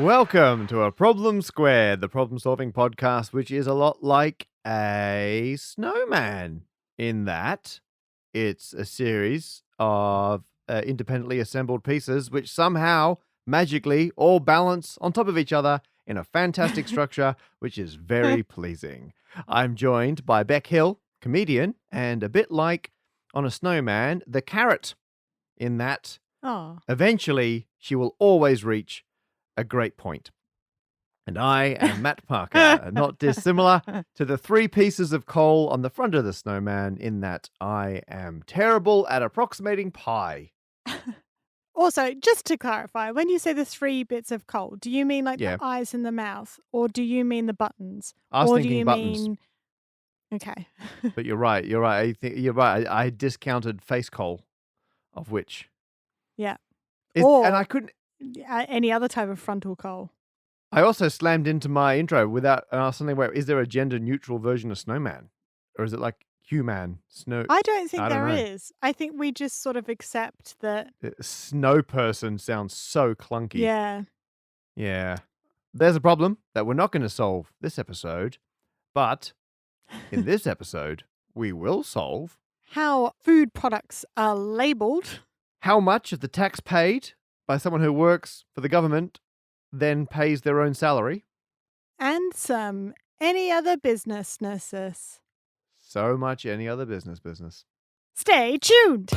Welcome to A Problem Squared, the problem-solving podcast, which is a lot like a snowman in that it's a series of independently assembled pieces which somehow, magically, all balance on top of each other in a fantastic structure, which is very pleasing. I'm joined by Beck Hill, comedian, and a bit like on a snowman, the carrot, in that Oh, eventually she will always reach a great point. And I am Matt Parker, not dissimilar to the three pieces of coal on the front of the snowman, in that I am terrible at approximating pi. also, just to clarify, when you say the 3 bits of coal, do you mean like the Yeah, eyes and the mouth, or do you mean the buttons, I was or do thinking you buttons, mean? Okay, but you're right. You're right. You're right. I discounted face coal, of which yeah, is, and I or couldn't. any other type of frontal coal. I also slammed into my intro without something. Where is there a gender neutral version of snowman, or is it like human snow? I don't think I don't there know. is. I think we just sort of accept that. Snow person sounds so clunky. Yeah, Yeah. There's a problem that we're not going to solve this episode, but in this episode, we will solve how food products are labeled. how much of the tax paid by someone who works for the government then pays their own salary. And some any other business. So much any other business. Stay tuned.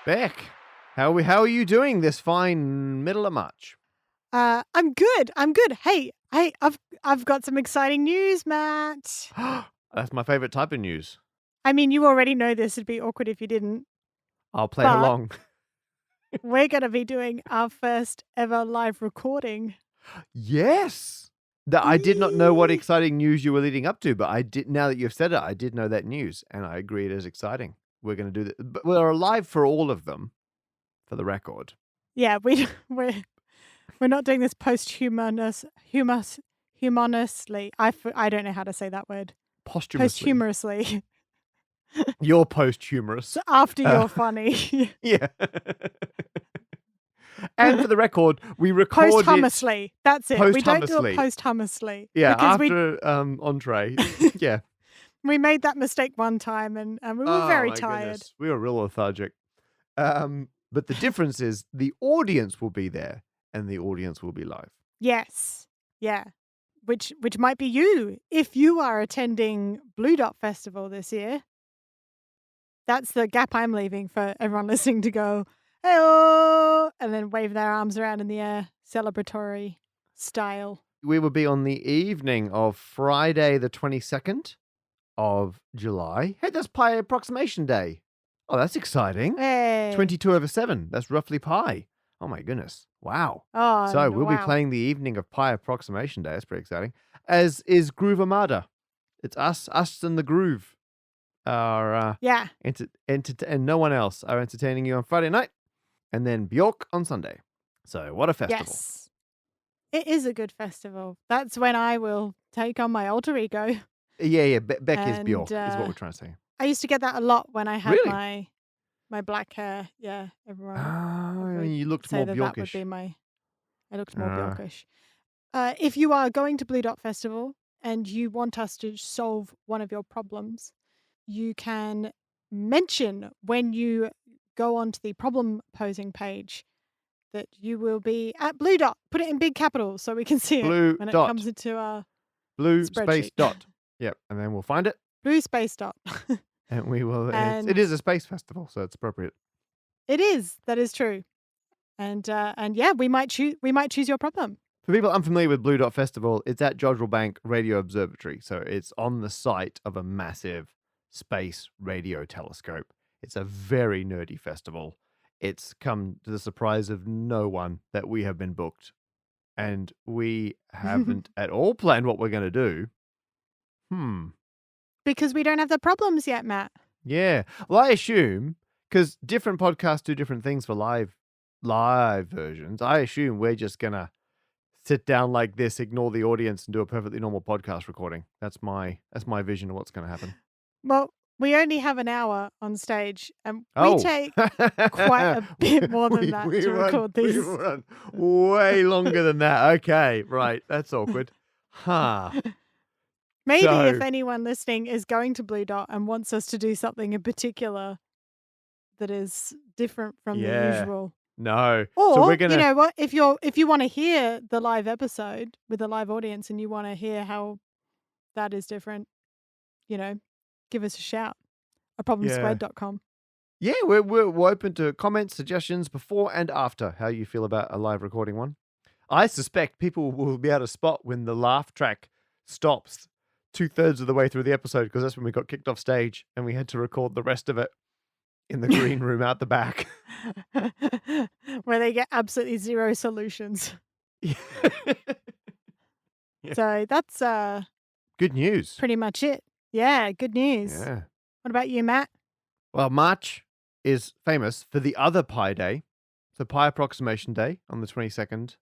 Beck, how are you doing this fine middle of March? I'm good. Hey, I've got some exciting news, Matt. That's my favorite type of news. I mean, you already know this. It'd be awkward if you didn't. I'll play But along. we're going to be doing our first ever live recording. Yes. I did not know what Yee. exciting news you were leading up to, but I did. Now that you've said it, I did know that news, and I agree it is exciting. We're going to do that, but we're alive for all of them, for the record. Yeah, we're not doing this posthumously. I don't know how to say that word. Posthumously. Posthumously. You're posthumorous. So after you're funny. Yeah. And for the record, we record Posthumously. That's it. We don't do Posthumously. it posthumously. Yeah, Because after entree. Yeah. we made that mistake one time and we were very tired. Goodness. We were real lethargic. But the difference is the audience will be there and the audience will be live. Yes. Yeah. Which might be you if you are attending Blue Dot Festival this year. That's the gap I'm leaving for everyone listening to go, "Hey-oh," and then wave their arms around in the air, celebratory style. We will be on the evening of Friday the 22nd of July. Hey, that's Pi Approximation Day. Oh, that's exciting. Hey. 22/7. That's roughly pi. Oh my goodness. Wow. Oh, So we'll be wow. playing the evening of Pi Approximation Day. That's pretty exciting. As is Groove Armada. It's us and the Groove are Yeah. and no one else are entertaining you on Friday night, and then Bjork on Sunday. So what a festival. Yes. It is a good festival. That's when I will take on my alter ego. Yeah. Beck is Bjork, And, is what we're trying to say. I used to get that a lot when I had Really? my black hair. Yeah, everyone Oh, would you looked say more that would Bjorkish. be I looked more Ah. Bjorkish. If you are going to Blue Dot Festival and you want us to solve one of your problems, you can mention when you go onto the problem posing page that you will be at Blue Dot. Put it in big capitals so we can see Blue it when dot. it comes into our Blue space spreadsheet. dot. Yep, and then we'll find it, Blue space dot. and we will. It And is a space festival, so it's appropriate. it is. That is true. And yeah, we might choose your problem. For people unfamiliar with Blue Dot Festival, it's at Jodrell Bank Radio Observatory, so it's on the site of a massive space radio telescope. It's a very nerdy festival. It's come to the surprise of no one that we have been booked, and we haven't at all planned what we're going to do. Because we don't have the problems yet, Matt. Yeah. Well, I assume, because different podcasts do different things for live versions, I assume we're just going to sit down like this, ignore the audience, and do a perfectly normal podcast recording. That's my vision of what's going to happen. Well, We only have an hour on stage, and we Oh. take quite a bit more than that we to run record we these. run way longer than that. Okay, right. That's awkward. Huh. Maybe if So, anyone listening is going to Blue Dot and wants us to do something in particular that is different from the yeah. usual. No. So we're Or, you gonna know what, if you wanna hear the live episode with a live audience and you wanna hear how that is different, you know, give us a shout at yeah. problemsquared.com. Yeah, we're open to comments, suggestions before and after how you feel about a live recording one. I suspect people will be able to spot when the laugh track stops 2/3 of the way through the episode because that's when we got kicked off stage and we had to record the rest of it in the green room out the back. Where they get absolutely 0 solutions. Yeah. Yeah. So that's, Good news. pretty much it. Yeah, good news. Yeah. What about you, Matt? Well, March is famous for the other Pi Day. So Pi Approximation Day on the 22nd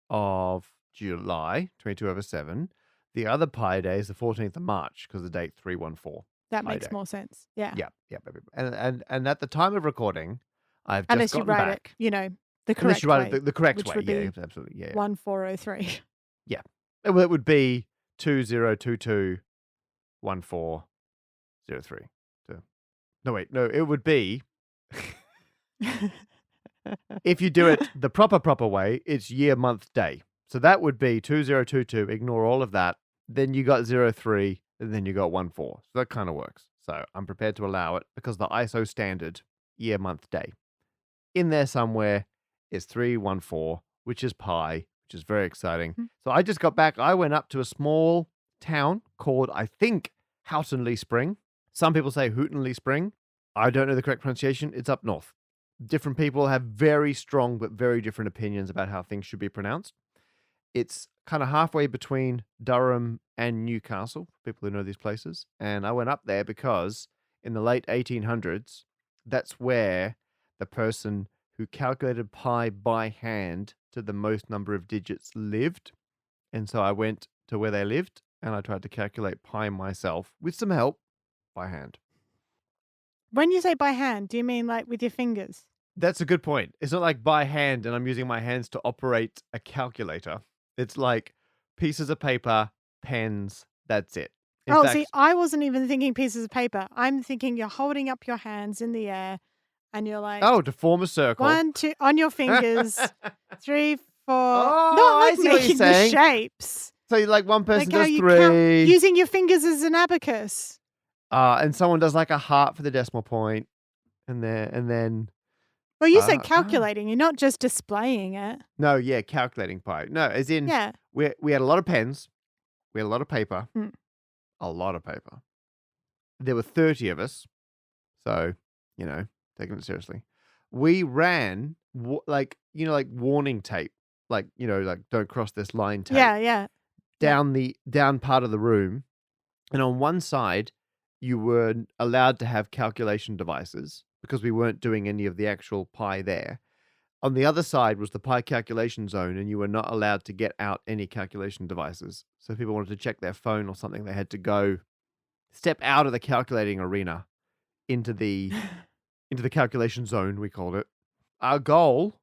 of July, 22/7. The other Pi Day is the 14th of March because the date 314. That Pi makes Day. more sense. Yeah. Yeah, yeah, and at the time of recording, I've just Unless you gotten write it, back. you know, the Unless you correct write it way, the correct which way, would yeah, be absolutely, yeah, 1403. yeah. Well, it would be 20221403. So, no, wait, no, it would be if you do it the proper way, it's year, month, day. So that would be 2022. Ignore all of that. Then you got 03, and then you got 14. So that kind of works. So I'm prepared to allow it because the ISO standard year, month, day in there somewhere is 314, which is pi, which is very exciting. Mhm. So I just got back. I went up to a small town called, I think, Houghtonleigh Spring. Some people say Houghtonleigh Spring. I don't know the correct pronunciation. It's up north. Different people have very strong but very different opinions about how things should be pronounced. It's kind of halfway between Durham and Newcastle, people who know these places. And I went up there because in the late 1800s, that's where the person who calculated pi by hand to the most number of digits lived. And so I went to where they lived and I tried to calculate pi myself with some help by hand. When you say by hand, do you mean like with your fingers? That's a good point. It's not like by hand and I'm using my hands to operate a calculator. It's like pieces of paper, pens, that's it. In Oh, see, fact, I wasn't even thinking pieces of paper. I'm thinking you're holding up your hands in the air and you're like, oh, to form a circle. 1, 2, on your fingers, 3, 4. Oh, Not I like see what you're making the saying. shapes. So like one person Like how does you count 3, using your fingers as an abacus. and someone does like a heart for the decimal point, and then Well, you said ah. calculating, you're not just displaying it. No, yeah, calculating pi. No, as in Yeah. we had a lot of pens, we had a lot of paper, Mm. a lot of paper. There were 30 of us, so you know, taking it seriously. We ran like like warning tape, like like don't cross this line tape Yeah, yeah. down the down part of the room, and on one side you were allowed to have calculation devices because we weren't doing any of the actual pi there. On the other side was the pi calculation zone, and you were not allowed to get out any calculation devices. So if people wanted to check their phone or something, they had to go step out of the calculating arena into the calculation zone, we called it. Our goal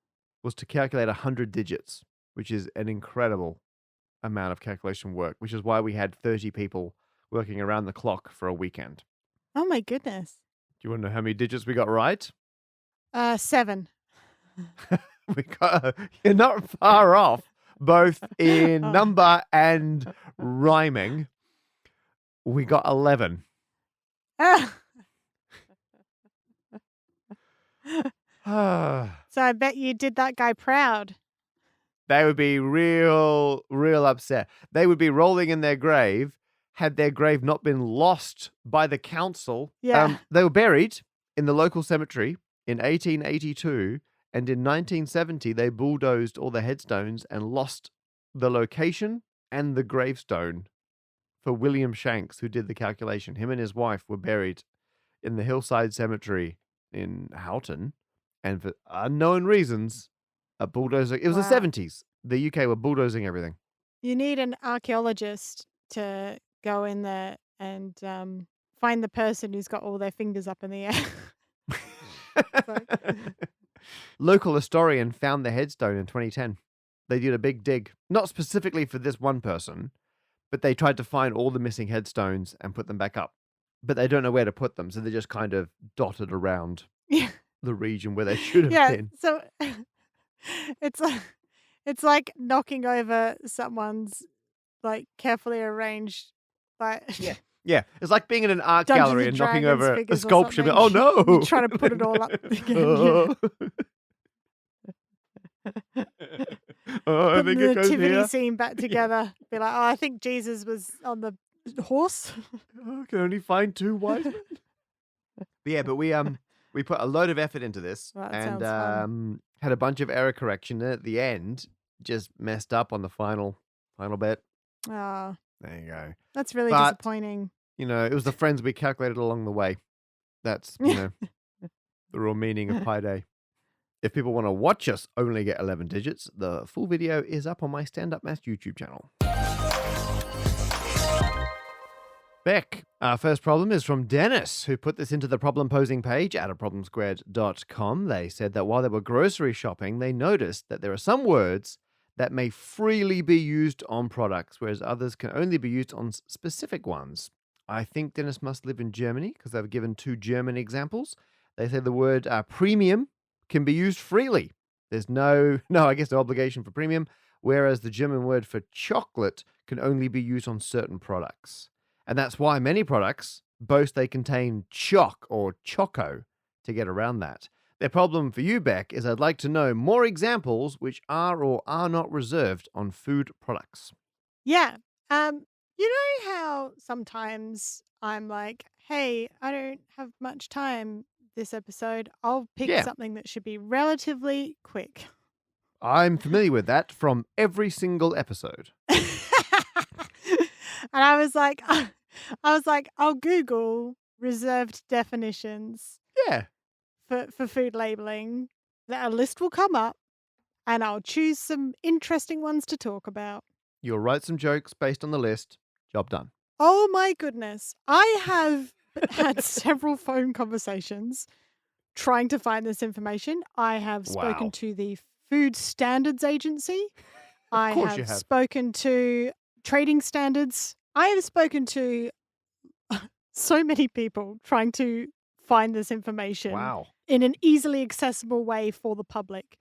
was to calculate 100 digits, which is an incredible amount of calculation work, which is why we had 30 people working around the clock for a weekend. Oh my goodness. Do you want to know how many digits we got right? 7. You're not far off, both in Oh. number and rhyming. We got 11. Ah. They So I bet you did that guy proud. would be real upset. They would be rolling in their grave had their grave not been lost by the council. Yeah. They were buried in the local cemetery in 1882, and in 1970 they bulldozed all the headstones and lost the location and the gravestone for William Shanks, who did the calculation. Him and his wife were buried in the Hillside Cemetery in Houghton, and for unknown reasons, a bulldozer. It was the Wow. 70s. The UK were bulldozing everything. You need an archaeologist to go in there and find the person who's got all their fingers up in the air. Like- Local historian found the headstone in 2010. They did a big dig, not specifically for this one person, but they tried to find all the missing headstones and put them back up. But they don't know where to put them, so they're just kind of dotted around Yeah. the region where they should have Yeah. been. So it's like knocking over someone's like carefully arranged like Yeah, it's like being in an art Dungeons gallery and and knocking Dragons over a figures or sculpture. something. Oh no! You're trying to put it all up again. Oh, I Put think the it goes nativity here. scene back together. Be like, oh, I think Jesus was on the horse. Oh, I can only find 2 wise men. But we put a load of effort into this, Well, that and sounds fun. had a bunch of error correction. And at the end, just messed up on the final bit. Oh, There you go. that's really But- disappointing. It was the friends we calculated along the way. That's the real meaning of Pi Day. If people want to watch us only get 11 digits, the full video is up on my Stand Up Maths YouTube channel. Beck, our first problem is from Dennis, who put this into the problem posing page at problemsquared.com. They said that while they were grocery shopping, they noticed that there are some words that may freely be used on products, whereas others can only be used on specific ones. I think Dennis must live in Germany because they've given 2 German examples. They say the word premium can be used freely. There's no obligation for premium, whereas the German word for chocolate can only be used on certain products. And that's why many products boast they contain choc or choco to get around that. Their problem for you, Beck, is I'd like to know more examples which are or are not reserved on food products. Yeah. You know how sometimes I'm like, hey, I don't have much time this episode. I'll pick Yeah. something that should be relatively quick. I'm familiar with that from every single episode. And I was like, I'll Google reserved definitions Yeah. for food labeling. A list will come up and I'll choose some interesting ones to talk about. You'll write some jokes based on the list. Job done. Oh my goodness. I have had several phone conversations trying to find this information. I have spoken Wow. to the Food Standards Agency. I course you have have. spoken to trading standards. I have spoken to so many people trying to find this information Wow. in an easily accessible way for the public,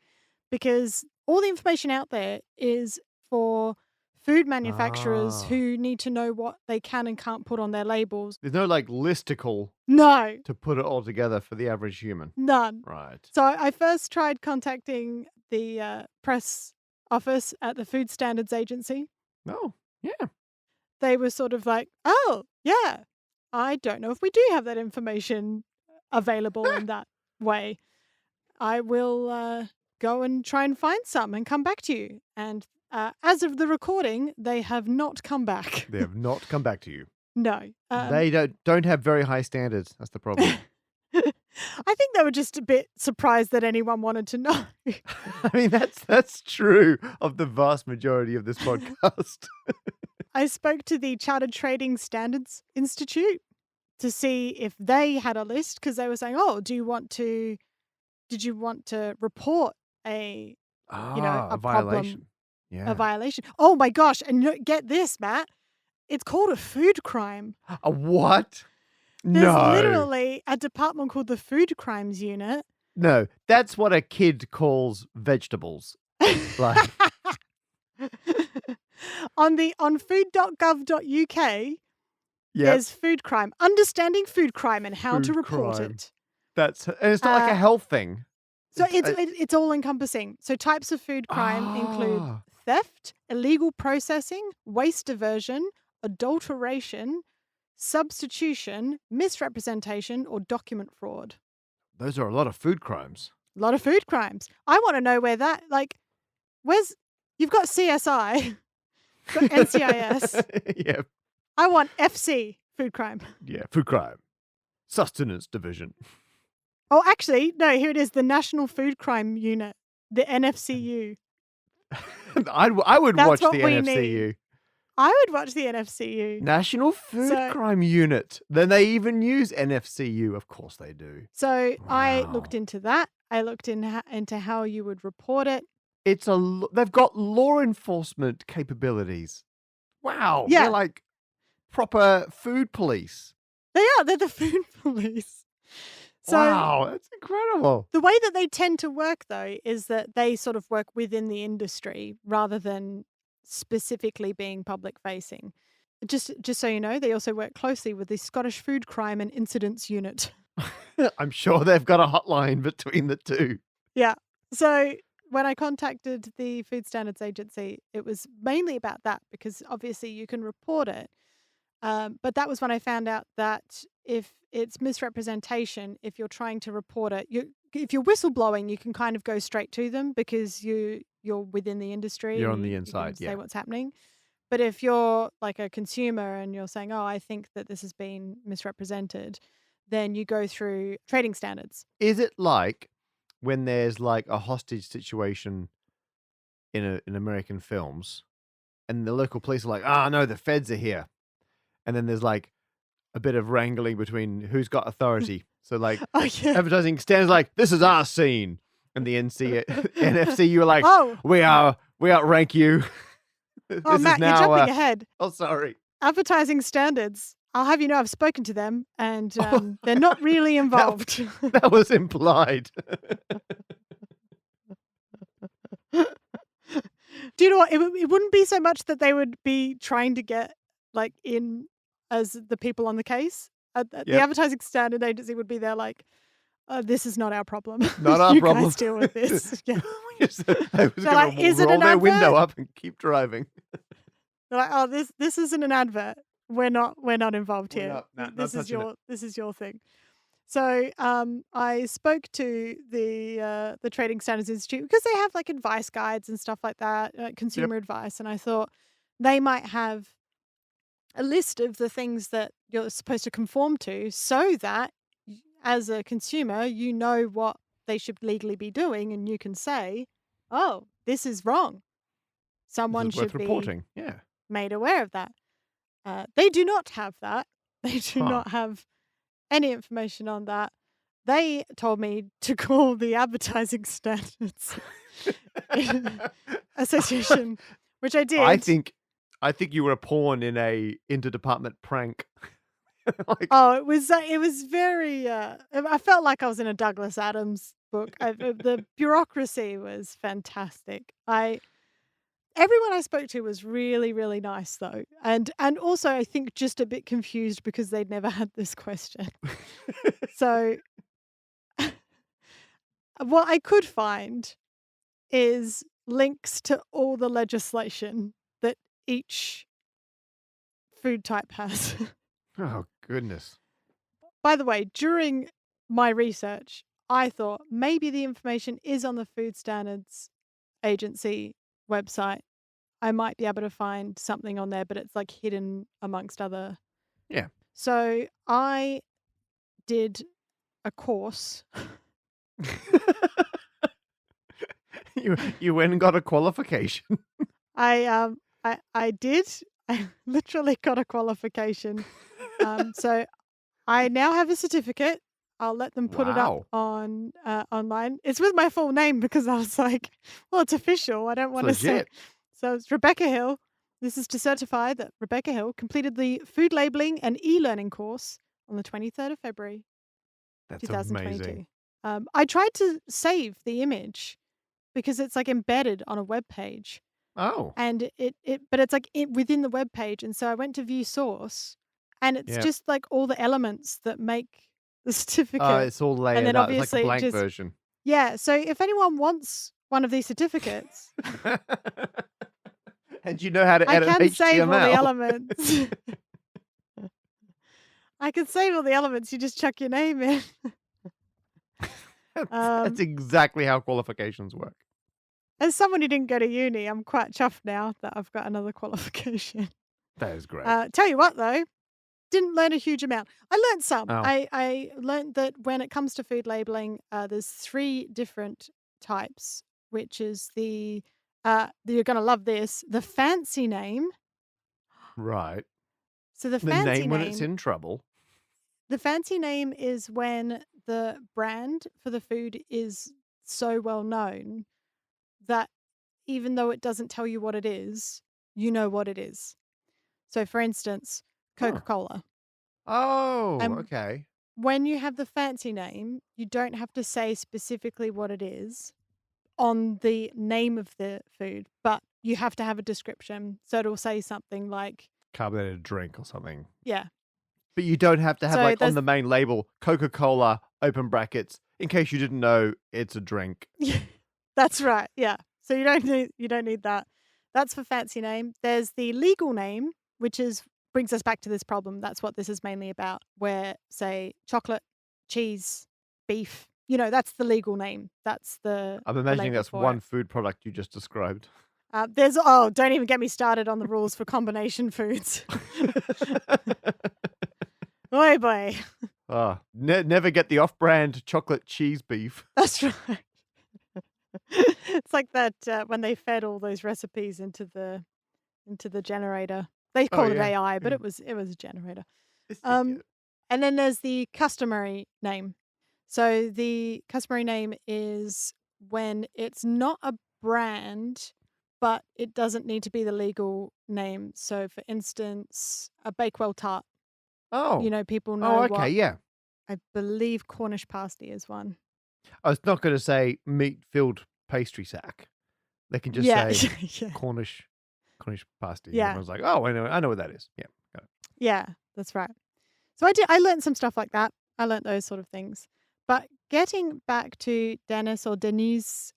because all the information out there is for food manufacturers Ah. who need to know what they can and can't put on their labels. There's no listicle No, to put it all together for the average human. none. Right. So I first tried contacting the press office at the Food Standards Agency. Oh, yeah. They were sort of like, oh, yeah, I don't know if we do have that information available in that way. I will go and try and find some and come back to you. And as of the recording, they have not come back. They have not come back to you. No. They don't have very high standards. That's the problem. I think they were just a bit surprised that anyone wanted to know. I mean, that's true of the vast majority of this podcast. I spoke to the Chartered Trading Standards Institute to see if they had a list, because they were saying, oh, did you want to report a A problem, violation. Yeah. a violation? Oh my gosh. And get this, Matt. It's called a food crime. A what? There's No. literally a department called the Food Crimes Unit. No, that's what a kid calls vegetables. Like, on food.gov.uk, yeah, there's food crime, understanding food crime and how to Food report crime. it. and it's not like a Uh, health thing. So it's all encompassing. So types of food crime include Ah. theft, illegal processing, waste diversion, adulteration, substitution, misrepresentation, or document fraud. Those are a lot of food crimes. A lot of food crimes. I want to know where that, you've got CSI, got NCIS. Yeah, I want FC, food crime. yeah, food crime. Sustenance division. Oh, actually, no, here it is, the National Food Crime Unit, the NFCU. I would That's watch what the we NFCU. need. I would watch the NFCU. National Food So Crime Unit. Then they even use NFCU. Of course they do. so I looked Wow. into that. I looked into how you would report it. They've got law enforcement capabilities. Wow. They're Yeah, like proper food police. they are. They're the food police. So Wow, that's incredible. the way that they tend to work, though, is that they sort of work within the industry rather than specifically being public facing. Just so you know, they also work closely with the Scottish Food Crime and Incidents Unit. I'm sure they've got a hotline between the two. Yeah. So when I contacted the Food Standards Agency, it was mainly about that because obviously you can report it. But that was when I found out that if it's misrepresentation, if you're trying to report it, if you're whistleblowing, you can kind of go straight to them because you're within the industry You're and on the you can inside, say yeah. what's happening. But if you're like a consumer and you're saying, "Oh, I think that this has been misrepresented," then you go through trading standards. Is it like when there's like a hostage situation in American films and the local police are like, "Ah, no, the feds are here." And then there's like a bit of wrangling between who's got authority. So like Oh yeah. advertising stands like, "This is our scene." And the NFC, you were like, Oh, we outrank you. oh, This is Matt, you're now jumping ahead. oh sorry. Advertising standards. I'll have you know I've spoken to them and they're not really involved. That was implied. Do you know what? It wouldn't be so much that they would be trying to get like in as the people on the case. The Yep. advertising standard agency would be there like, this is not our problem. Not our You problem. guys deal with this. Yeah. I was They're gonna like, is it roll an their window advert? up and keep driving. They're like, oh, this isn't an advert. We're not involved We're here. not touching it. This is your thing. So I spoke to the Trading Standards Institute because they have like advice guides and stuff like that, Yep. consumer advice, and I thought they might have a list of the things that you're supposed to conform to, so that as a consumer you know what they should legally be doing, and you can say, "Oh, this is wrong. This Someone is worth should be reporting. Yeah. made aware of that." They do not have that. They do Huh. not have any information on that. They told me to call the Advertising Standards Association, which I did. I think you were a pawn in a interdepartment prank. Like, Oh, it was very. I felt like I was in a Douglas Adams book. The bureaucracy was fantastic. Everyone I spoke to was really, really nice though, and also I think just a bit confused because they'd never had this question. So what I could find is links to all the legislation that each food type has. oh goodness. By the way, during my research, I thought maybe the information is on the Food Standards Agency website. I might be able to find something on there, but it's like hidden amongst other. Yeah. So I did a course. You went and got a qualification. I did. I literally got a qualification. So I now have a certificate. I'll let them put it up Wow. on online. It's with my full name because I was like, well, it's official. I don't It's want to say. legit. So it's Rebecca Hill. This is to certify that Rebecca Hill completed the food labeling and e-learning course on the 23rd of February, That's 2022. amazing. I tried to save the image because it's like embedded on a web page, Oh. and but it's like within the web page, and so I went to view source, and it's Yeah. just like all the elements that make the certificate, It's all and layered then up. It's like a obviously it blank just version. yeah. So if anyone wants one of these certificates, And you know how to I edit can save all the HTML. elements. I can save all the elements. You just chuck your name in. That's exactly how qualifications work. As someone who didn't go to uni, I'm quite chuffed now that I've got another qualification. That is great. Tell you what, though, didn't learn a huge amount. I learned some. Oh. I learned that when it comes to food labeling, there's 3 different types, which is the you're gonna love this, the fancy name, Right. So the The fancy name when it's name in trouble. the fancy name is when the brand for the food is so well known that even though it doesn't tell you what it is, you know what it is. So for instance, Huh. Coca-Cola. Oh, And okay. when you have the fancy name, you don't have to say specifically what it is on the name of the food, but you have to have a description. So it'll say something like, Carbonated drink or something. yeah. But you don't have to have, So like, on there's the main label, Coca-Cola, open brackets, in case you didn't know it's a drink. Yeah, that's right. Yeah. So you don't need that. That's for fancy name. There's the legal name, which is brings us back to this problem. That's what this is mainly about. Where say chocolate, cheese, beef, that's the legal name. That's I'm the imagining label that's for it. one food product you just described. Don't even get me started on the rules for combination foods. Oy boy. Never get the off-brand chocolate cheese beef. That's right. It's like that when they fed all those recipes into the generator. They Oh, called it yeah. AI, but Yeah. it was a generator. It's just Um, and then there's the customary name. So the customary name is when it's not a brand, but it doesn't need to be the legal name. So for instance, a Bakewell tart. Oh. People Oh, know okay, what yeah. I believe Cornish pasty is one. I was not gonna say meat-filled pastry sack. They can just Yeah, say yeah, Cornish pasty, and yeah, everyone's like, "Oh, I know what that is." Yeah, got it. yeah. That's right. So I learned some stuff like that. I learned those sort of things. But getting back to Dennis or Denise,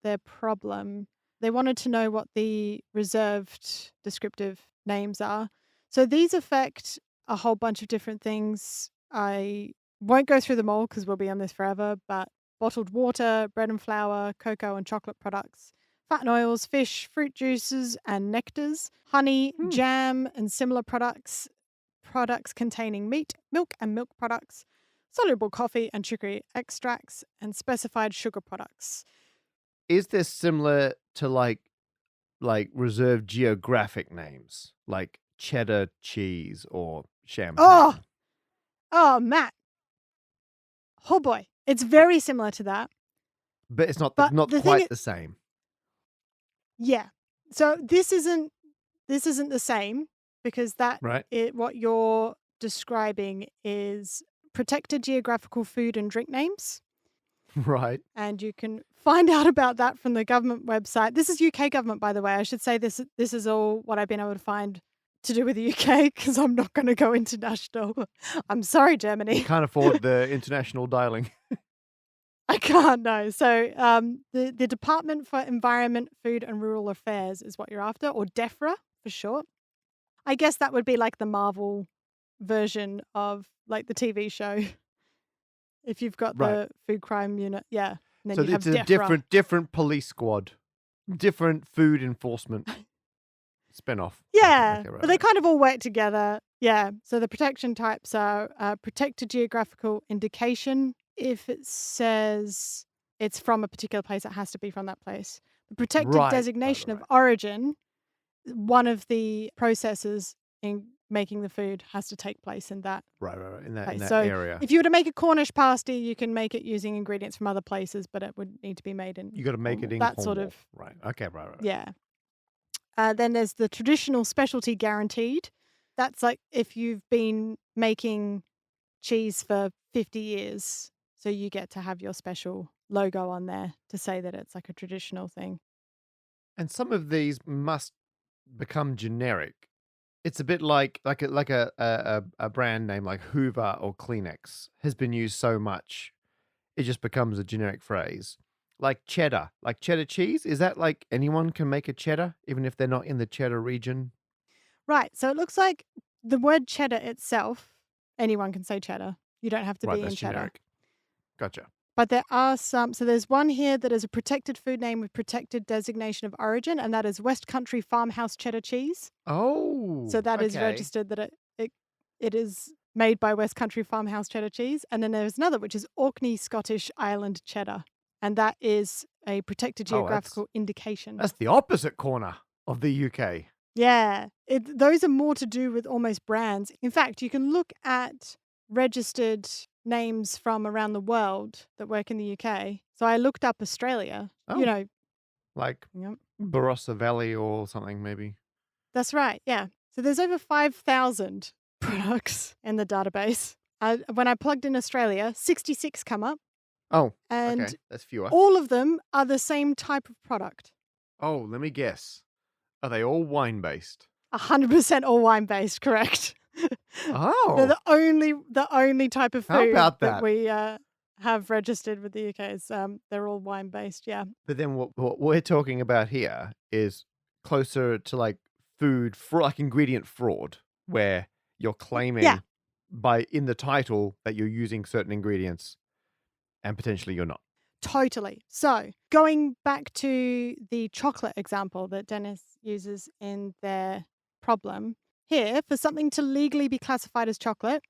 their problem, they wanted to know what the reserved descriptive names are. So these affect a whole bunch of different things. I won't go through them all because we'll be on this forever, but bottled water, bread and flour, cocoa and chocolate products, fat and oils, fish, fruit juices and nectars, honey, Hmm. jam and similar products, products containing meat, milk and milk products, soluble coffee and sugary extracts, and specified sugar products. Is this similar to, like, reserved geographic names, like cheddar cheese or Oh, champagne? oh, Matt. Oh boy. It's very similar to that. But it's But not the thing quite is, the same, yeah. So this isn't the same because right? what you're describing is protected geographical food and drink names. Right. And you can find out about that from the government website. This is UK government, by the way. I should say this is all what I've been able to find to do with the UK because I'm not going to go international. I'm sorry, You Germany. can't afford the international dialing. I can't know. So the Department for Environment, Food and Rural Affairs is what you're after, or DEFRA for short. I guess that would be like the Marvel version of like the TV show. If you've got Right. the food crime unit, yeah. And then So you'd have it's a DEFRA. different police squad, different food enforcement spin-off. Okay, Yeah, okay, but right, they right. kind of all work together. Yeah. So the protection types are protected geographical indication. If it says it's from a particular place, it has to be from that place. The protected Right, right, designation right, of right. origin, one of the processes in making the food has to take place in that Right, right, right. In place. that So area. if you were to make a Cornish pasty, you can make it using ingredients from other places, but it would need to be made in You gotta make it Cornwall. in That sort Cornwall. of, Right. Okay, right, right, right. yeah. Then there's the traditional specialty guaranteed. That's like if you've been making cheese for 50 years. So you get to have your special logo on there to say that it's like a traditional thing. And some of these must become generic. It's a bit like a brand name like Hoover or Kleenex has been used so much, it just becomes a generic phrase. Like cheddar cheese, is that like anyone can make a cheddar, even if they're not in the cheddar region? Right. So it looks like the word cheddar itself, anyone can say cheddar. You don't have to Right, be that's in cheddar. generic. Gotcha. But there are some. So there's one here that is a protected food name with protected designation of origin, and that is West Country Farmhouse Cheddar Cheese. So Oh, that is okay. registered that it is made by West Country Farmhouse Cheddar Cheese. And then there's another, which is Orkney Scottish Island Cheddar. And that is a protected Oh, that's geographical indication. that's the opposite corner of the UK. Yeah. Those are more to do with almost brands. In fact, you can look at registered names from around the world that work in the UK. So I looked up Australia, Oh, like yep, Barossa Valley or something, maybe. that's right. Yeah. So there's over 5,000 products in the database. When I plugged in Australia, 66 come up, Oh, and okay. That's fewer. all of them are the same type of product. Oh, let me guess. Are they all wine based? 100% all wine based, correct? They're Oh, the only type of how food about that that? we, have registered with the UK is, they're all wine based, yeah. But then what we're talking about here is closer to like like ingredient fraud, where you're Yeah, claiming by in the title that you're using certain ingredients and potentially you're not. totally. So, going back to the chocolate example that Dennis uses in their problem, here, for something to legally be classified as chocolate,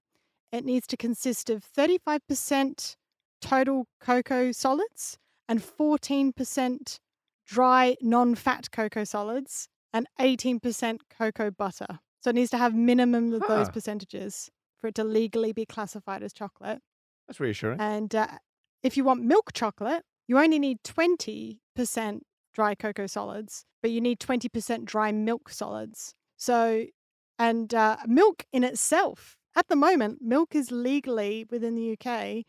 it needs to consist of 35% total cocoa solids and 14% dry non-fat cocoa solids and 18% cocoa butter. So it needs to have minimum of those Huh. percentages for it to legally be classified as chocolate. That's reassuring. And if you want milk chocolate, you only need 20% dry cocoa solids, but you need 20% dry milk solids. So, and milk in itself, at the moment, milk is legally within the UK,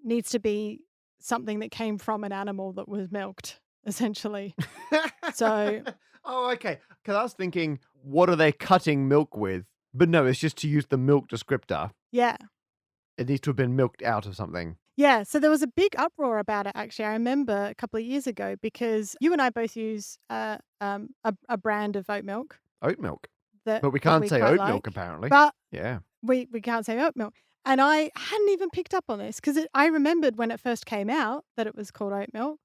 needs to be something that came from an animal that was milked, essentially. So, Oh, okay. Because I was thinking, what are they cutting milk with? But no, it's just to use the milk descriptor. yeah. It needs to have been milked out of something. Yeah, so there was a big uproar about it actually. I remember a couple of years ago because you and I both use a brand of oat milk Oat milk. that But we that can't we say quite oat milk, like, apparently. but Yeah. we can't say oat milk. And I hadn't even picked up on this because I remembered when it first came out that it was called oat milk,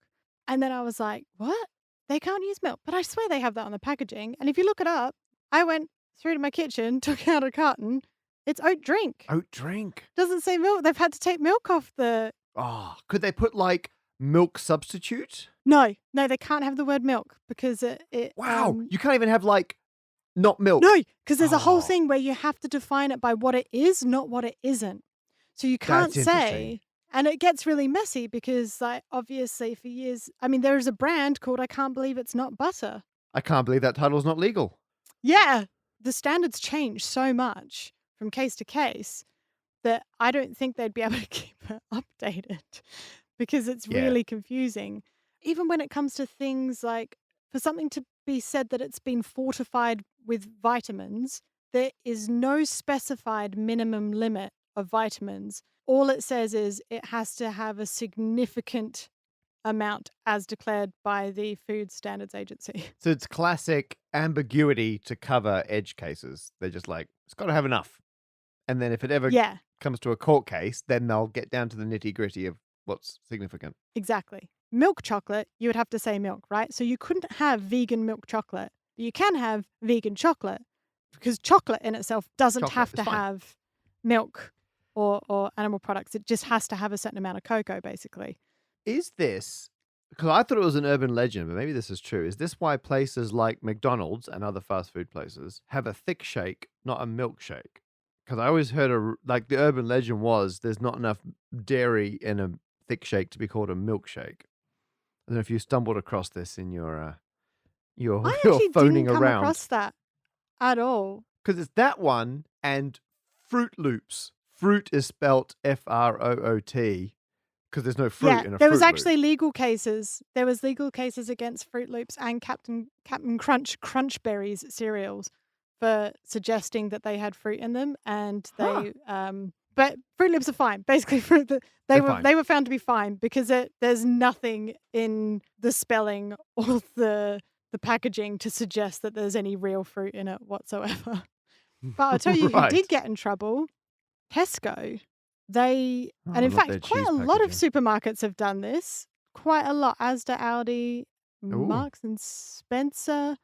and then I was like, "What? They can't use milk?" But I swear they have that on the packaging. And if you look it up, I went through to my kitchen, took out a carton. It's oat drink. Oat drink. Doesn't say milk. They've had to take milk off the. Oh, could they put like milk substitute? No, no, they can't have the word milk because Wow. You can't even have like not milk. no, because there's a whole Oh, thing where you have to define it by what it is, not what it isn't. So you can't that's interesting. say, and it gets really messy because, like, obviously for years, I mean, there is a brand called I Can't Believe It's Not Butter. I can't believe that title's not legal. Yeah, the standards change so much from case to case that I don't think they'd be able to keep it updated because it's Yeah. really confusing. Even when it comes to things like for something to be said that it's been fortified with vitamins, there is no specified minimum limit of vitamins. All it says is it has to have a significant amount as declared by the Food Standards Agency. So it's classic ambiguity to cover edge cases. They're just like, it's got to have enough. And then if it ever Yeah, comes to a court case, then they'll get down to the nitty gritty of what's significant. exactly. Milk chocolate, you would have to say milk, right? So you couldn't have vegan milk chocolate, but you can have vegan chocolate because chocolate in itself doesn't Chocolate have is to fine. have milk or animal products. It just has to have a certain amount of cocoa, basically. Is this, because I thought it was an urban legend, but maybe this is true. Is this why places like McDonald's and other fast food places have a thick shake, not a milkshake? Because I always heard like the urban legend was there's not enough dairy in a thick shake to be called a milkshake. I don't know if you stumbled across this in your I your actually didn't phoning come around. across that at all. Because it's that one and Fruit Loops. Fruit is spelt F-R-O-O-T because there's no fruit Yeah, in a there was Fruit Loop. actually legal cases. There was legal cases against Fruit Loops and Captain Crunch Berries cereals for suggesting that they had fruit in them, and Huh. but Fruit Loops are fine. Basically, they They're were fine. they were found to be fine because there's nothing in the spelling or the packaging to suggest that there's any real fruit in it whatsoever. But I'll tell you who did Right. get in trouble. Tesco, they and Oh, in not fact, their quite cheese a lot of packaging. supermarkets have done this. Quite a lot. Asda, Aldi, Ooh. Marks and Spencer,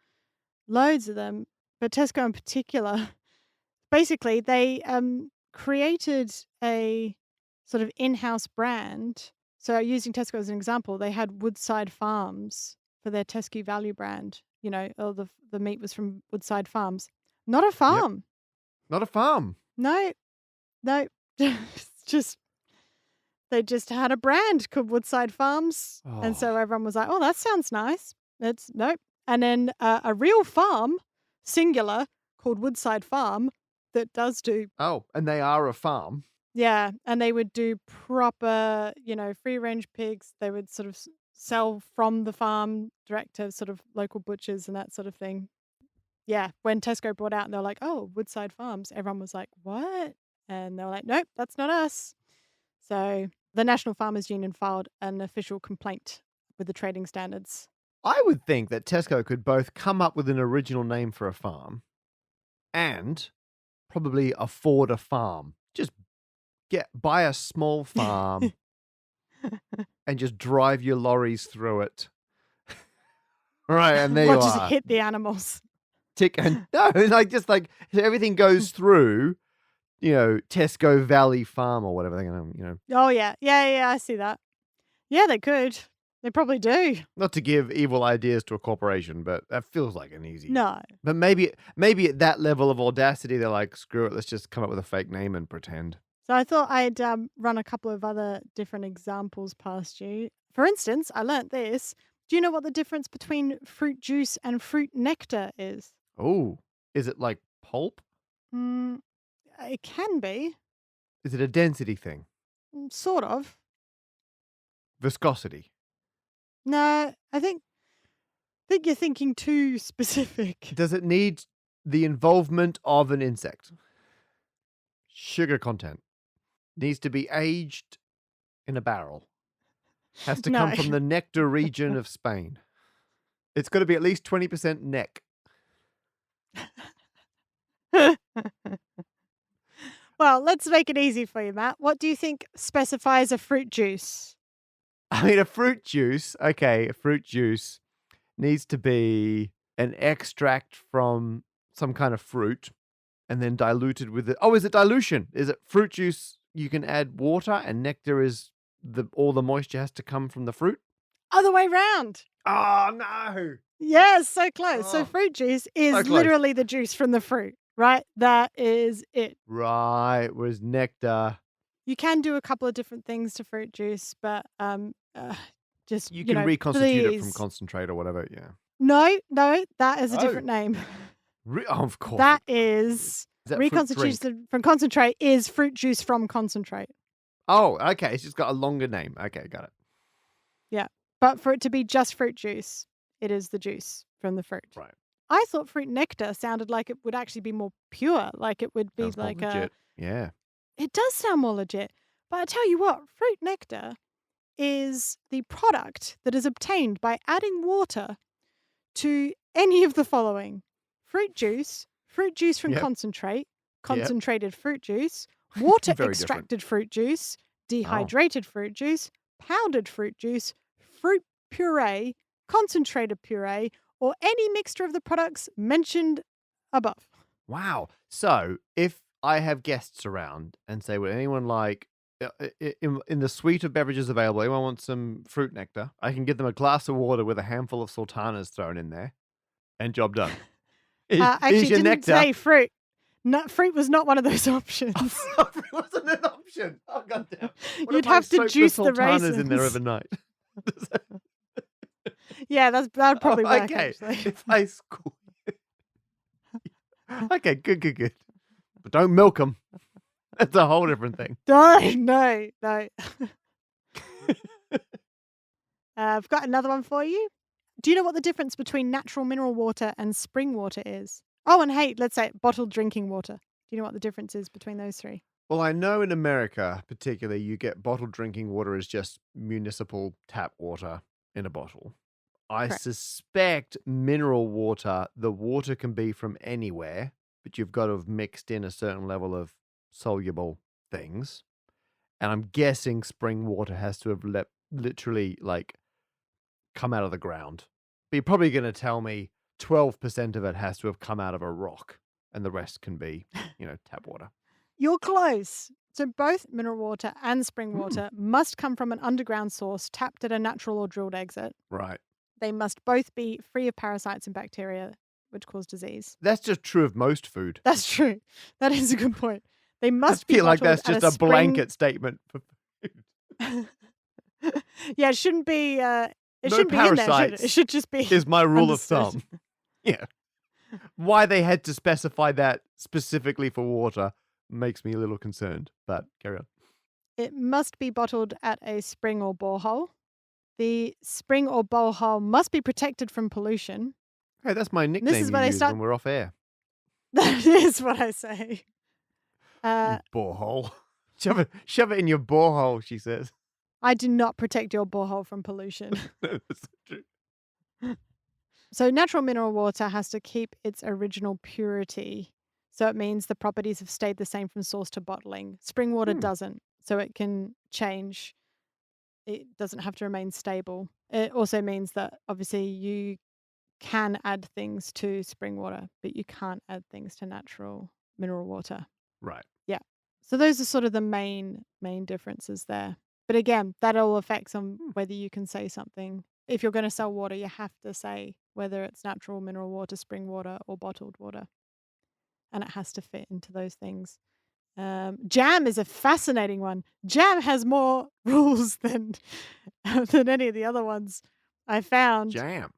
loads of them. But Tesco in particular, basically they created a sort of in-house brand. So using Tesco as an example, they had Woodside Farms for their Tesco value brand. all the meat was from Woodside Farms. Not a Yep. farm. Not a farm. No, no. It's just they just had a brand called Woodside Farms, and so Oh. everyone was like, "Oh, that sounds nice." It's nope. And then a real farm, singular, called Woodside Farm, that does do Oh, and they are a farm. yeah, and they would do proper, free range pigs. They would sort of sell from the farm direct to sort of local butchers and that sort of thing. Yeah, when Tesco brought out and they're like, "Oh, Woodside Farms," everyone was like, "What?" And they were like, "Nope, that's not us." So the National Farmers Union filed an official complaint with the trading standards. I would think that Tesco could both come up with an original name for a farm and probably afford a farm. Just buy a small farm and just drive your lorries through it. Right, and there you Just are. hit the animals. Tick and no, just like everything goes through, Tesco Valley Farm or whatever they're gonna. Oh, yeah. Yeah, I see that. Yeah, they could. They probably do. Not to give evil ideas to a corporation, but that feels like an easy. No. But maybe at that level of audacity, they're like, screw it, let's just come up with a fake name and pretend. So I thought I'd run a couple of other different examples past you. For instance, I learnt this. Do you know what the difference between fruit juice and fruit nectar is? Oh, is it like pulp? Mm, it can be. Is it a density thing? Sort of. Viscosity? No, I think you're thinking too specific. Does it need the involvement of an insect? Sugar content? Needs to be aged in a barrel? Has to come No. from the nectar region of Spain? It's got to be at least 20% neck. Well, let's make it easy for you, Matt. What do you think specifies a fruit juice? I mean, a fruit juice needs to be an extract from some kind of fruit and then diluted with it. Oh, is it dilution? Is it fruit juice? You can add water and nectar is all the moisture has to come from the fruit? Other way round. Oh, no. Yes, so close. So Oh, fruit juice so is close. literally the juice from the fruit, right? That is it. Right, was nectar. You can do a couple of different things to fruit juice, but just You can reconstitute it from please. concentrate or whatever, yeah. No, that is a Oh. different name. Of course. That is Is that fruit drink? reconstitution from concentrate is fruit juice from concentrate. Oh, okay. It's just got a longer name. Okay, got it. Yeah. But for it to be just fruit juice, it is the juice from the fruit. Right. I thought fruit nectar sounded like it would actually be more pure, like it would be Sounds more like legit. Yeah. It does sound more legit. But I tell you what, fruit nectar is the product that is obtained by adding water to any of the following: fruit juice from Yep. concentrate, concentrated fruit juice, water Very different. extracted fruit juice, dehydrated fruit juice, powdered fruit juice, fruit puree, concentrated puree, or any mixture of the products mentioned above. Wow. So if I have guests around and say, would anyone like, in the suite of beverages available, anyone want some fruit nectar? I can give them a glass of water with a handful of sultanas thrown in there and job done. Actually, Here's your didn't nectar. say fruit. No, fruit was not one of those options. It wasn't an option. Oh, goddamn. What You'd if I have to soak juice the sultanas in there raisins. overnight? Yeah, that'd probably work. Okay. Actually. If I school. Okay, good. But don't milk them. That's a whole different thing. No. I've got another one for you. Do you know what the difference between natural mineral water and spring water is? Oh, and hey, let's say bottled drinking water. Do you know what the difference is between those three? Well, I know in America, particularly, you get bottled drinking water as just municipal tap water in a bottle. I Correct. suspect mineral water, the water can be from anywhere, but you've got to have mixed in a certain level of soluble things. And I'm guessing spring water has to have literally come out of the ground. But you're probably going to tell me 12% of it has to have come out of a rock and the rest can be, tap water. You're close. So both mineral water and spring water must come from an underground source tapped at a natural or drilled exit. Right. They must both be free of parasites and bacteria which cause disease. That's just true of most food. That's true. That is a good point. They I must be feel like bottled that's at just a a spring. blanket statement for food. Yeah, it shouldn't be. It No shouldn't be in there, should it? It parasites should just be is my rule of understood. thumb. Yeah. Why they had to specify that specifically for water makes me a little concerned, but carry on. It must be bottled at a spring or borehole. The spring or borehole must be protected from pollution. Hey, that's my This nickname is you where they use start. when we're off air. That is what I say. You borehole. Shove it in your borehole, she says. I do not protect your borehole from pollution. That's true. So natural mineral water has to keep its original purity. So it means the properties have stayed the same from source to bottling. Spring water doesn't. So it can change. It doesn't have to remain stable. It also means that obviously you can add things to spring water, but you can't add things to natural mineral water. Right. Yeah. So those are sort of the main differences there. But again, that all affects on whether you can say something. If you're going to sell water, you have to say whether it's natural mineral water, spring water, or bottled water. And it has to fit into those things. Jam is a fascinating one. Jam has more rules than any of the other ones I found. Jam.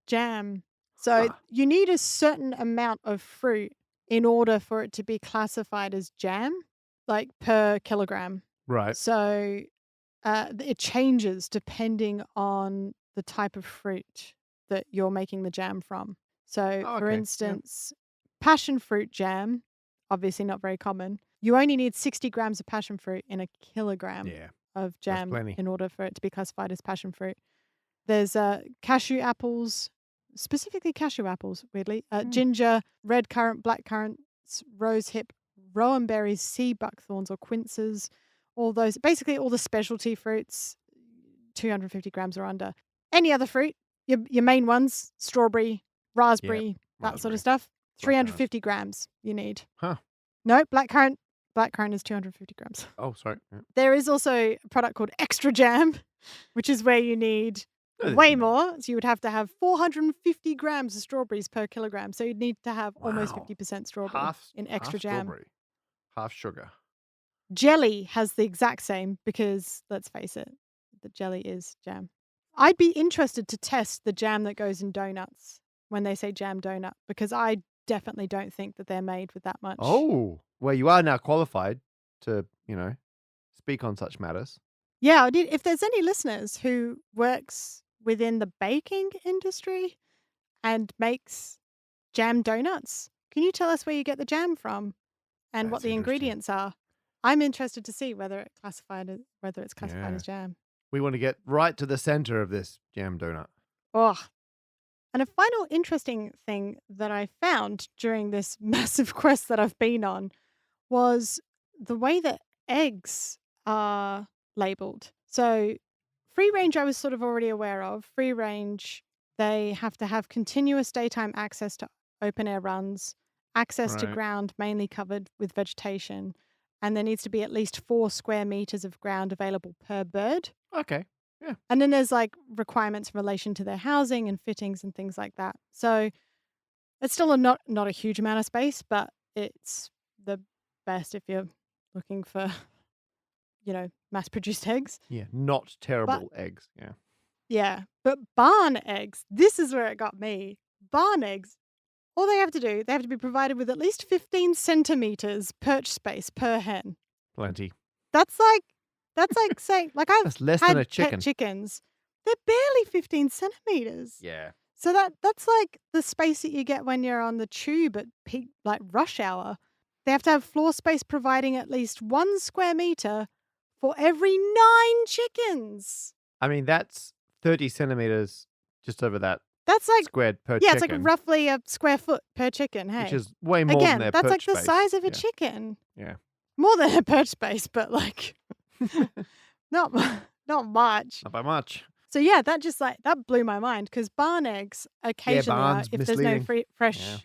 Jam. So you need a certain amount of fruit in order for it to be classified as jam, like per kilogram. Right. So it changes depending on the type of fruit that you're making the jam from. So, Oh, for okay. Yep. instance, passion fruit jam, obviously not very common. You only need 60 grams of passion fruit in a kilogram Yeah. of jam plenty. in order for it to be classified as passion fruit. There's cashew apples, specifically cashew apples, weirdly, ginger, red currant, black currants, rose hip, rowan berries, sea buckthorns or quinces, all those, basically all the specialty fruits, 250 grams or under. Any other fruit, your main ones, strawberry, raspberry, that sort raspberry, of stuff, blackcurrant. 350 grams you need. Huh. No, black currant is 250 grams. Oh, sorry. Yeah. There is also a product called extra jam, which is where you need No, way no. more. So you would have to have 450 grams of strawberries per kilogram. So you'd need to have almost Wow. 50% strawberry in extra half jam. strawberry, half sugar. Jelly has the exact same because, let's face it, the jelly is jam. I'd be interested to test the jam that goes in donuts when they say jam donut because I definitely don't think that they're made with that much. Oh, well, you are now qualified to, speak on such matters. Yeah, if there's any listeners who works within the baking industry and makes jam donuts, can you tell us where you get the jam from and what That's the interesting. ingredients are? I'm interested to see whether it's classified Yeah. as jam. We want to get right to the center of this jam donut. Oh. And a final interesting thing that I found during this massive quest that I've been on was the way that eggs are labeled. So, free range, I was sort of already aware of. Free range, they have to have continuous daytime access to open air runs, access to Right. ground mainly covered with vegetation, and there needs to be at least 4 square meters of ground available per bird. Okay. Yeah. And then there's like requirements in relation to their housing and fittings and things like that. So it's still not a huge amount of space, but it's the best if you're looking for, mass produced eggs. Yeah. Not terrible eggs. Yeah. Yeah. But barn eggs, this is where it got me. Barn eggs, all they have to be provided with at least 15 centimeters perch space per hen. Plenty. That's like saying, like I've That's less had than a chicken. pet chickens. They're barely 15 centimeters. Yeah. So that's like the space that you get when you're on the tube at peak, like rush hour. They have to have floor space providing at least 1 square meter for every 9 chickens. I mean, that's 30 centimeters just over that That's like, squared per yeah, chicken. it's like roughly a square foot per chicken. Hey, which is way more again, than their that's like perch the space. size of a Yeah. chicken. Yeah. More than a perch space, but like not much. Not by much. So yeah, that blew my mind because barn eggs occasionally are, barn's if there's no misleading. fresh. Yeah.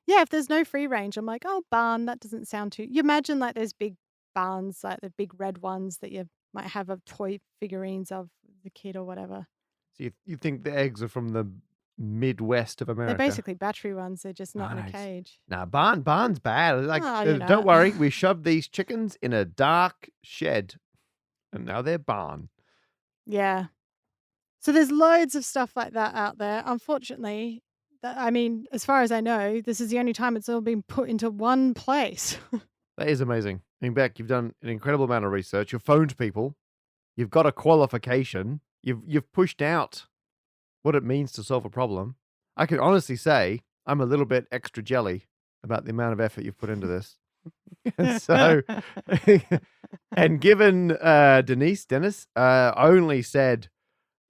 Yeah, if there's no free range, I'm like, oh, barn, that doesn't sound too. You imagine like those big barns, like the big red ones that you might have of toy figurines of the kid or whatever. So you think the eggs are from the Midwest of They're America? basically battery ones, they're just not in a Nice. cage. Now barn's bad. Like, Oh, don't worry, we shoved these chickens in a dark shed, and now they're barn. Yeah. So there's loads of stuff like that out there. Unfortunately, I mean, as far as I know, this is the only time it's all been put into one place. That is amazing. I mean, Beck, you've done an incredible amount of research. You've phoned people. You've got a qualification. You've pushed out what it means to solve a problem. I can honestly say I'm a little bit extra jelly about the amount of effort you've put into this. So, and given Dennis only said,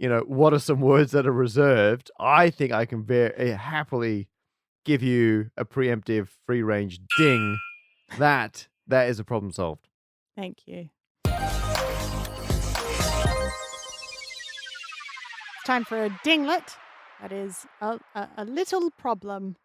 what are some words that are reserved? I think I can very happily give you a preemptive free range ding. That is a problem solved. Thank you. It's time for a dinglet. That is a little problem.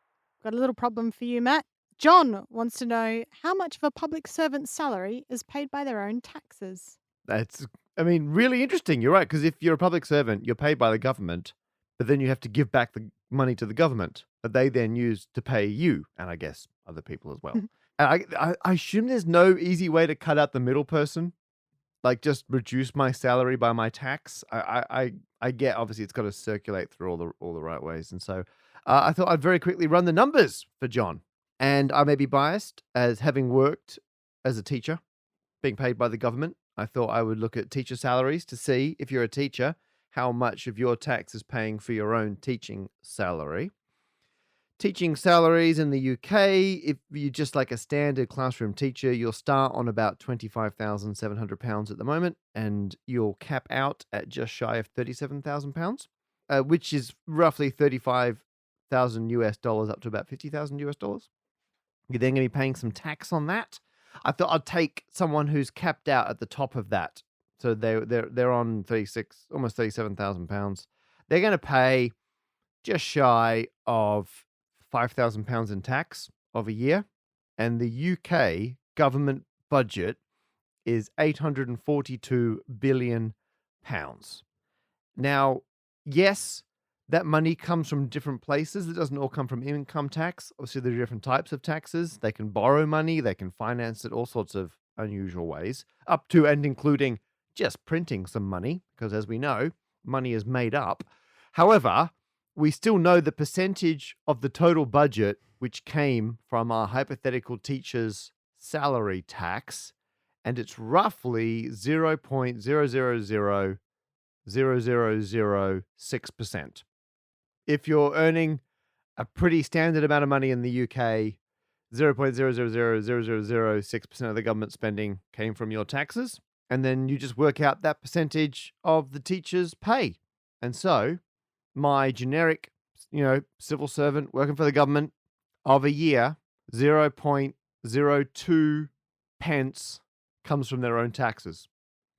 Got a little problem for you, Matt. John wants to know how much of a public servant's salary is paid by their own taxes. That's, I mean, really interesting. You're right, because if you're a public servant, you're paid by the government, but then you have to give back the money to the government that they then use to pay you, and I guess other people as well. And I assume there's no easy way to cut out the middle person, like just reduce my salary by my tax. I get obviously it's got to circulate through all the right ways, and so I thought I'd very quickly run the numbers for John, and I may be biased as having worked as a teacher, being paid by the government. I thought I would look at teacher salaries to see if you're a teacher, how much of your tax is paying for your own teaching salary. Teaching salaries in the UK, if you're just like a standard classroom teacher, you'll start on about £25,700 at the moment, and you'll cap out at just shy of £37,000, which is roughly 35,000 US dollars up to about 50,000 US dollars. You're then going to be paying some tax on that. I thought I'd take someone who's capped out at the top of that. So they're on 36, almost £37,000. They're going to pay just shy of £5,000 in tax of a year. And the UK government budget is £842 billion. Now, yes, that money comes from different places. It doesn't all come from income tax. Obviously, there are different types of taxes. They can borrow money. They can finance it all sorts of unusual ways, up to and including just printing some money, because as we know, money is made up. However, we still know the percentage of the total budget which came from our hypothetical teacher's salary tax, and it's roughly 0.000006%. If you're earning a pretty standard amount of money in the UK, 0.000006% of the government spending came from your taxes. And then you just work out that percentage of the teacher's pay. And so my generic, civil servant working for the government of a year, 0.02 pence comes from their own taxes.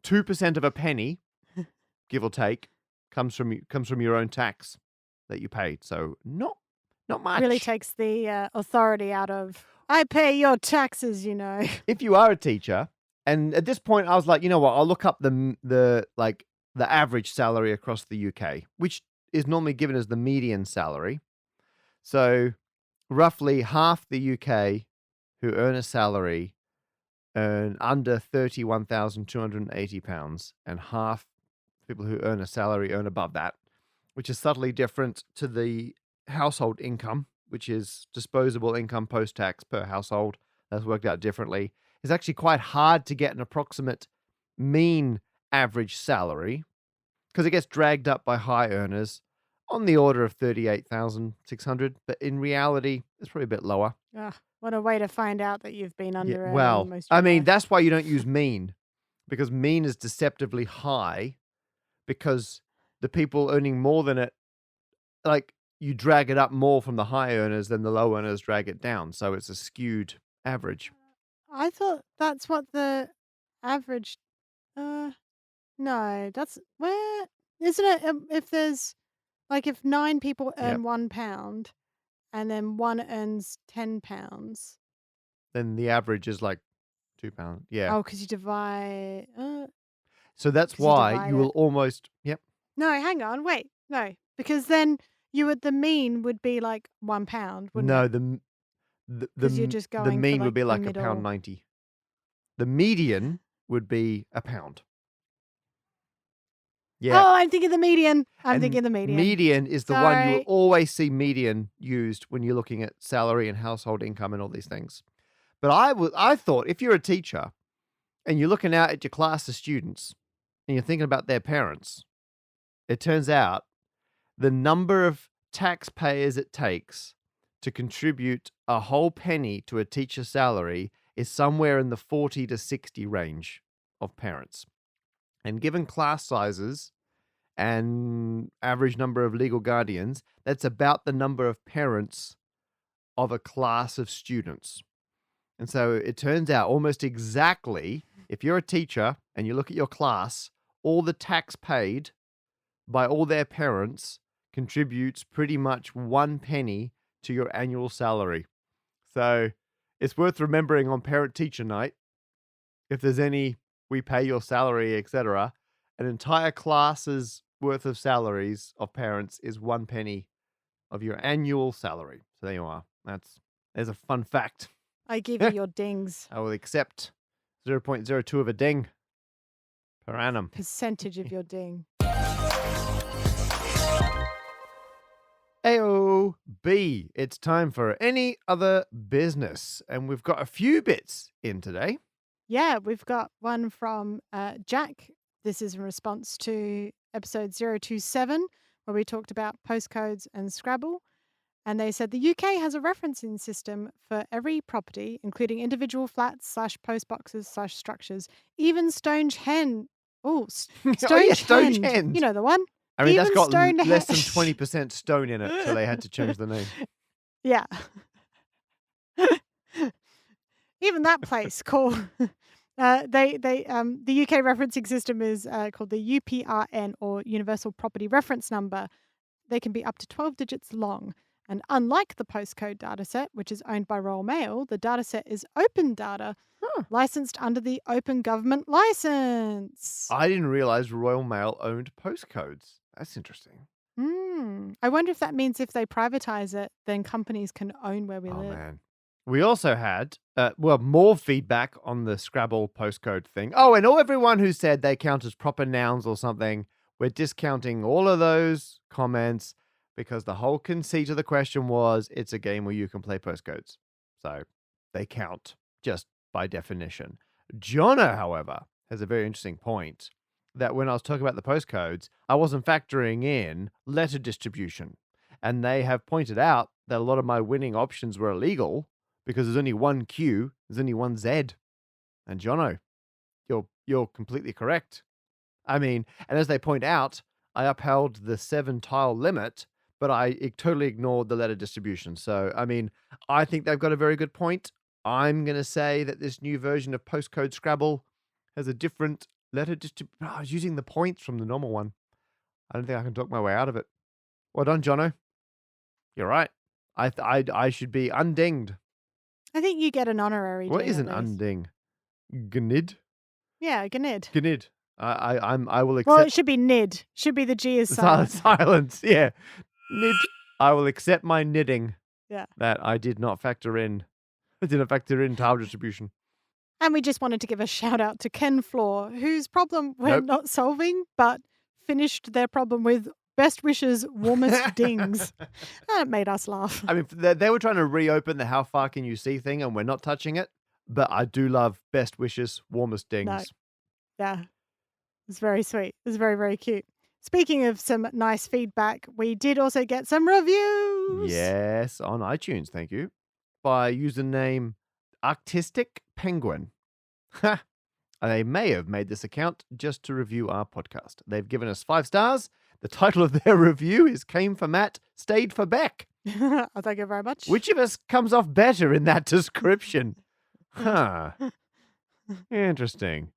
2% of a penny, give or take, comes from your own tax that you paid. So not much. Really takes the authority out of, I pay your taxes, If you are a teacher, and at this point I was like, you know what, I'll look up the average salary across the UK, which is normally given as the median salary. So roughly half the UK who earn a salary earn under £31,280, and half people who earn a salary earn above that, which is subtly different to the household income, which is disposable income post-tax per household. That's worked out differently. It's actually quite hard to get an approximate mean average salary because it gets dragged up by high earners on the order of 38,600, but in reality, it's probably a bit lower. What a way to find out that you've been under Yeah, well, most of your I mean, life. that's why you don't use mean, because mean is deceptively high, because the people earning more than it, like, you drag it up more from the high earners than the low earners drag it down. So it's a skewed average. I thought that's what the average. No, that's where isn't it? If there's like if 9 people Yep. earn £1 and then one earns £10. Then the average is like £2. Yeah. Oh, because you divide. So that's 'cause you why divide you it. will almost, yep. No, hang on, wait, no, because then the mean would be like £1, wouldn't No, it? Because you're just the going for mean would like be the like a pound middle. 90. The median would be a pound. Yeah. Oh, I'm thinking the median. I'm And thinking the median. median is the one you will Sorry. always see median used when you're looking at salary and household income and all these things. But I thought if you're a teacher and you're looking out at your class of students and you're thinking about their parents, it turns out the number of taxpayers it takes to contribute a whole penny to a teacher's salary is somewhere in the 40 to 60 range of parents. And given class sizes and average number of legal guardians, that's about the number of parents of a class of students. And so it turns out almost exactly, if you're a teacher and you look at your class, all the tax paid by all their parents contributes pretty much 1 penny to your annual salary. So it's worth remembering on parent teacher night, if there's any we pay your salary, etc., an entire class's worth of salaries of parents is 1 penny of your annual salary. So there you are. There's a fun fact. I give you your dings. I will accept 0.02 of a ding per annum. Percentage of your ding. AOB. It's time for any other business. And we've got a few bits in today. Yeah, we've got one from Jack. This is in response to episode 027, where we talked about postcodes and Scrabble. And they said the UK has a referencing system for every property, including individual flats / post boxes / structures, even Stonehenge. Oh, Oh, yeah, Stonehenge. Stonehenge. You know the one. I mean, that's Even got Stonehenge. less than 20% stone in it, so they had to change the name. Yeah. Even that place called the UK referencing system is called the UPRN, or Universal Property Reference Number. They can be up to 12 digits long. And unlike the postcode dataset, which is owned by Royal Mail, the dataset is open data, licensed under the Open Government License. I didn't realize Royal Mail owned postcodes. That's interesting. I wonder if that means if they privatize it, then companies can own where we live. Man. We also had, more feedback on the Scrabble postcode thing. Oh, and everyone who said they count as proper nouns or something, we're discounting all of those comments because the whole conceit of the question was it's a game where you can play postcodes. So they count just by definition. Jono, however, has a very interesting point that when I was talking about the postcodes, I wasn't factoring in letter distribution. And they have pointed out that a lot of my winning options were illegal because there's only one Q, there's only one Z. And Jono, you're completely correct. I mean, and as they point out, I upheld the 7-tile limit, but I totally ignored the letter distribution. So, I mean, I think they've got a very good point. I'm going to say that this new version of postcode Scrabble has a different letter distribution. I was using the points from the normal one. I don't think I can talk my way out of it. Well done, Jono. You're right. I should be undinged. I think you get an honorary What ding is at an least. unding? Gnid? Yeah, Gnid. Gnid. I will accept. Well, it should be Nid. Should be the G is silent. Silence. Yeah. Nid. I will accept my knitting. Yeah. That I did not factor in. I didn't factor in tile distribution. And we just wanted to give a shout out to Ken Floor, whose problem we're not solving, but finished their problem with best wishes, warmest dings. That made us laugh. I mean, they were trying to reopen the how far can you see thing, and we're not touching it. But I do love best wishes, warmest dings. No. Yeah. It's very sweet. It's very, very cute. Speaking of some nice feedback, we did also get some reviews. Yes, on iTunes, thank you. By username Artistic Penguin. Ha! They may have made this account just to review our podcast. They've given us 5 stars. The title of their review is Came for Matt, Stayed for Beck. Oh, thank you very much. Which of us comes off better in that description? Huh. Interesting.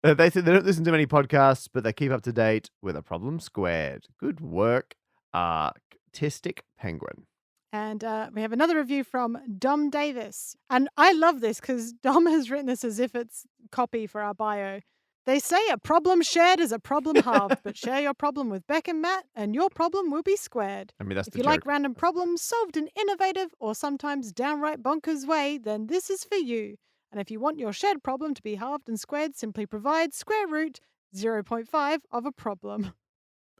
They said they don't listen to many podcasts, but they keep up to date with A Problem Squared. Good work, Artistic Penguin. And we have another review from Dom Davis. And I love this because Dom has written this as if it's copy for our bio. They say a problem shared is a problem halved, but share your problem with Beck and Matt, and your problem will be squared. I mean, that's If the you like joke. random That's the joke. problems solved in innovative or sometimes downright bonkers way, then this is for you. And if you want your shared problem to be halved and squared, simply provide square root 0.5 of a problem.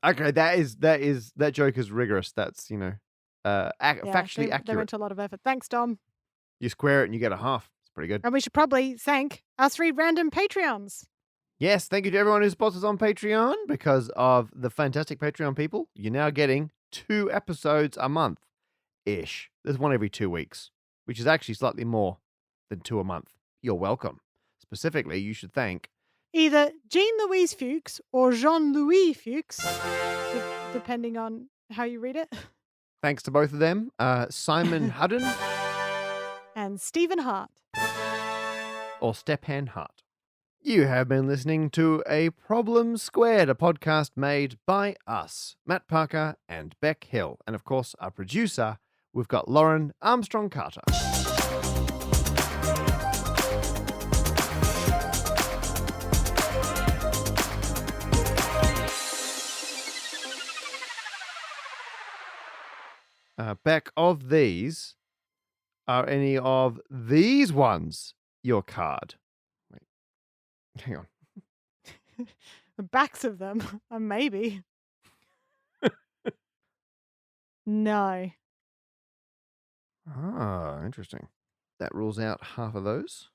Okay, that joke is rigorous. That's, Yeah, factually they accurate. went to a lot of effort. Thanks, Dom. You square it and you get a half. It's pretty good. And we should probably thank our 3 random Patreons. Yes, thank you to everyone who sponsors on Patreon. Because of the fantastic Patreon people, you're now getting 2 episodes a month ish. There's one every 2 weeks, which is actually slightly more than 2 a month. You're welcome. Specifically, you should thank Either Jean-Louise Fuchs or Jean-Louis Fuchs, depending on how you read it, thanks to both of them, Simon Hudden and Stephen Hart. or Stepan Hart. You have been listening to A Problem Squared, a podcast made by us, Matt Parker and Beck Hill. And of course, our producer, we've got Lauren Armstrong Carter. Beck, of these, are any of these ones your card? Wait, hang on. The backs of them, maybe. No. Ah, interesting. That rules out half of those.